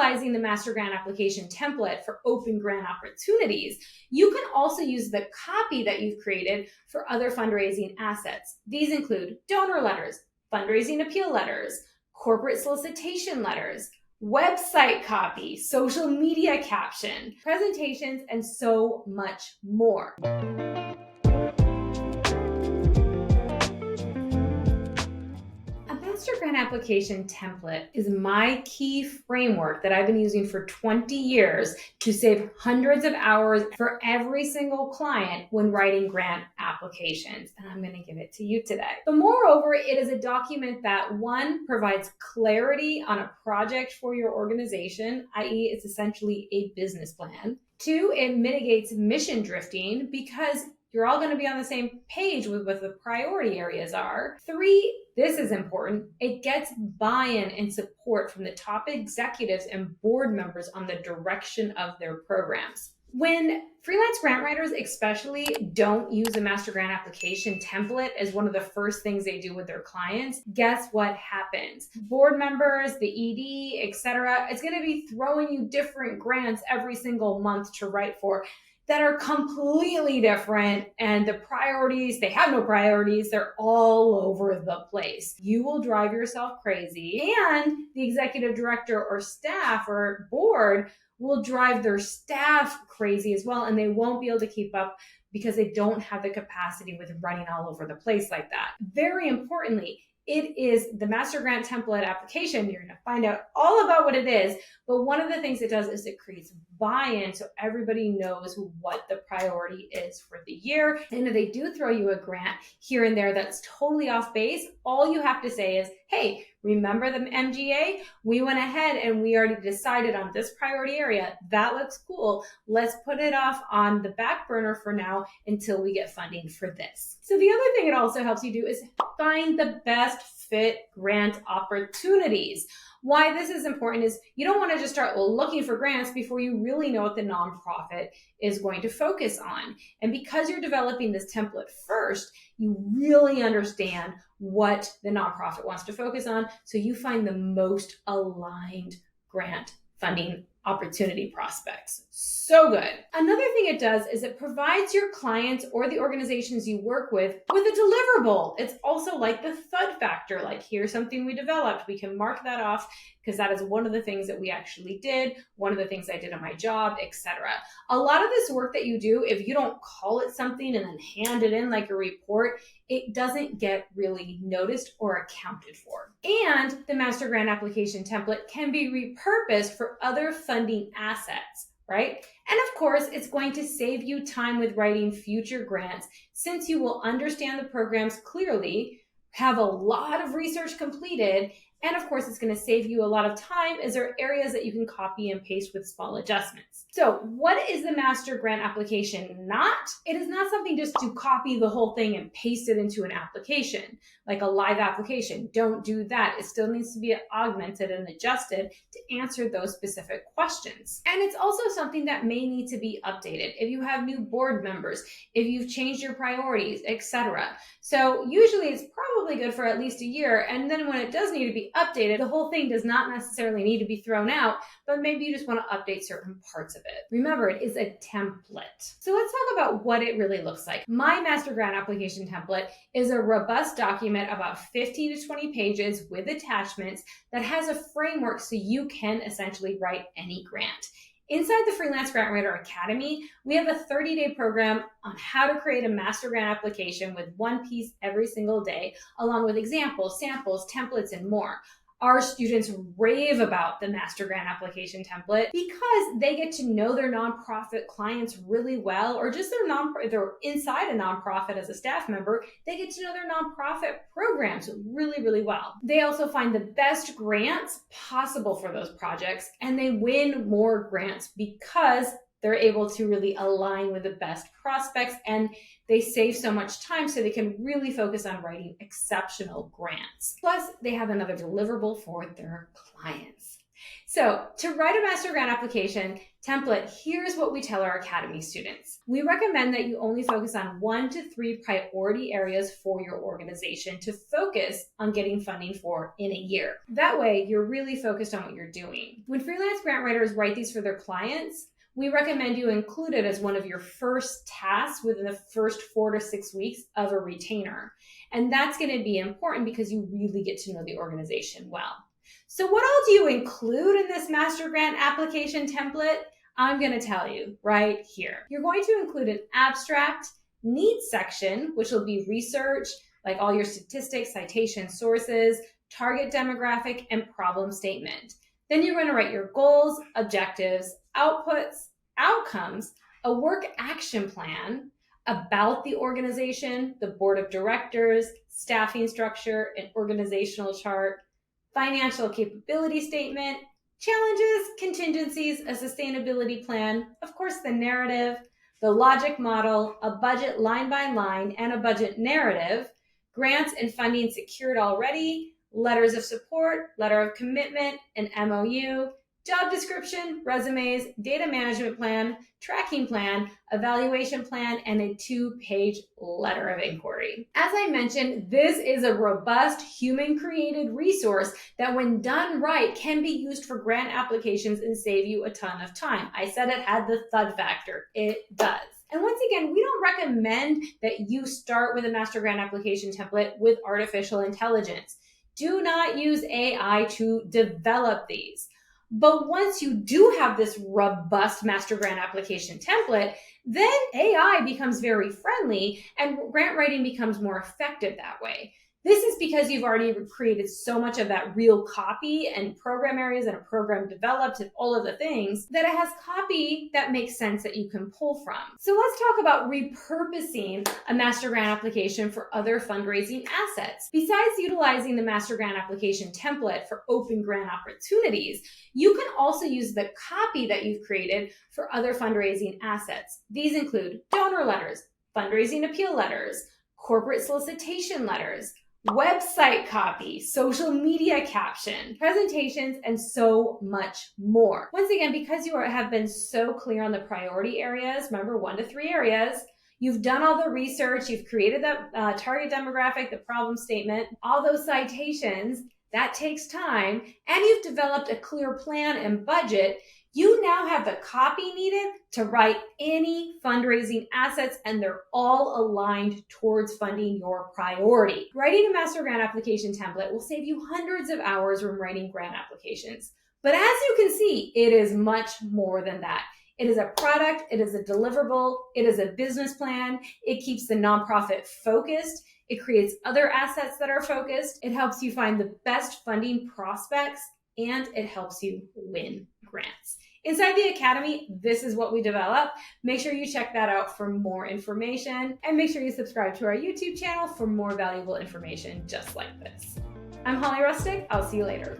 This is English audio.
utilizing the master grant application template for open grant opportunities, you can also use the copy that you've created for other fundraising assets. These include donor letters, fundraising appeal letters, corporate solicitation letters, website copy, social media caption, presentations, and so much more. Master grant application template is my key framework that I've been using for 20 years to save hundreds of hours for every single client when writing grant applications. And I'm going to give it to you today. But moreover, it is a document that, one, provides clarity on a project for your organization, i.e., it's essentially a business plan. Two, it mitigates mission drifting because you're all going to be on the same page with what the priority areas are. Three, this is important, it gets buy-in and support from the top executives and board members on the direction of their programs. When freelance grant writers especially don't use a master grant application template as one of the first things they do with their clients, guess what happens? Board members, the ED, etc., it's going to be throwing you different grants every single month to write for that are completely different, and the priorities, they have no priorities, they're all over the place. You will drive yourself crazy, and the executive director or staff or board will drive their staff crazy as well, and they won't be able to keep up because they don't have the capacity with running all over the place like that. Very importantly, it is the master grant template application. You're going to find out all about what it is. But one of the things it does is it creates buy-in so everybody knows what the priority is for the year. And if they do throw you a grant here and there that's totally off base, all you have to say is, hey, remember the MGA? We went ahead and we already decided on this priority area. That looks cool. Let's put it off on the back burner for now until we get funding for this. So the other thing it also helps you do is find the best fit grant opportunities. Why this is important is you don't want to just start looking for grants before you really know what the nonprofit is going to focus on. And because you're developing this template first, you really understand what the nonprofit wants to focus on, so you find the most aligned grant funding opportunity prospects. So good. Another thing it does is it provides your clients or the organizations you work with a deliverable. It's also like the thud factor, like here's something we developed. We can mark that off because that is one of the things that we actually did, one of the things I did on my job, etc. A lot of this work that you do, if you don't call it something and then hand it in like a report, it doesn't get really noticed or accounted for. And the master grant application template can be repurposed for other funding assets, right? And of course, it's going to save you time with writing future grants since you will understand the programs clearly, have a lot of research completed, and of course, it's going to save you a lot of time as there are areas that you can copy and paste with small adjustments. So what is the master grant application not? It is not something just to copy the whole thing and paste it into an application, like a live application. Don't do that. It still needs to be augmented and adjusted to answer those specific questions. And it's also something that may need to be updated if you have new board members, if you've changed your priorities, etc. So usually it's probably good for at least a year. And then when it does need to be updated, the whole thing does not necessarily need to be thrown out, but maybe you just want to update certain parts of it. Remember, it is a template. So let's talk about what it really looks like. My master grant application template is a robust document about 15 to 20 pages with attachments that has a framework so you can essentially write any grant. Inside the Freelance Grant Writer Academy, we have a 30-day program on how to create a master grant application with one piece every single day, along with examples, samples, templates, and more. Our students rave about the master grant application template because they get to know their nonprofit clients really well, or just they're inside a nonprofit as a staff member, they get to know their nonprofit programs really, really well. They also find the best grants possible for those projects, and they win more grants because they're able to really align with the best prospects, and they save so much time so they can really focus on writing exceptional grants. Plus, they have another deliverable for their clients. So to write a master grant application template, here's what we tell our Academy students. We recommend that you only focus on 1 to 3 priority areas for your organization to focus on getting funding for in a year. That way, you're really focused on what you're doing. When freelance grant writers write these for their clients, we recommend you include it as one of your first tasks within the first 4 to 6 weeks of a retainer. And that's going to be important because you really get to know the organization well. So what all do you include in this master grant application template? I'm going to tell you right here. You're going to include an abstract, needs section, which will be research, like all your statistics, citation sources, target demographic, and problem statement. Then you're going to write your goals, objectives, outputs, outcomes, a work action plan about the organization, the board of directors, staffing structure, an organizational chart, financial capability statement, challenges, contingencies, a sustainability plan, of course, the narrative, the logic model, a budget line by line, and a budget narrative, grants and funding secured already, letters of support, letter of commitment, an MOU, job description, resumes, data management plan, tracking plan, evaluation plan, and a 2-page letter of inquiry. As I mentioned, this is a robust human-created resource that when done right can be used for grant applications and save you a ton of time. I said it had the thud factor. It does. And once again, we don't recommend that you start with a master grant application template with artificial intelligence. Do not use AI to develop these. But once you do have this robust master grant application template, then AI becomes very friendly and grant writing becomes more effective that way. This is because you've already created so much of that real copy and program areas and a program developed and all of the things that it has copy that makes sense that you can pull from. So let's talk about repurposing a master grant application for other fundraising assets. Besides utilizing the master grant application template for open grant opportunities, you can also use the copy that you've created for other fundraising assets. These include donor letters, fundraising appeal letters, corporate solicitation letters, website copy, social media caption, presentations, and so much more. Once again, because you have been so clear on the priority areas, remember 1 to 3 areas, you've done all the research, you've created the target demographic, the problem statement, all those citations, that takes time, and you've developed a clear plan and budget, you now have the copy needed to write any fundraising assets, and they're all aligned towards funding your priority. Writing a master grant application template will save you hundreds of hours from writing grant applications. But as you can see, it is much more than that. It is a product, it is a deliverable, it is a business plan, it keeps the nonprofit focused, it creates other assets that are focused, it helps you find the best funding prospects, and it helps you win grants. Inside the Academy, this is what we develop. Make sure you check that out for more information, and make sure you subscribe to our YouTube channel for more valuable information just like this. I'm Holly Rustick. I'll see you later.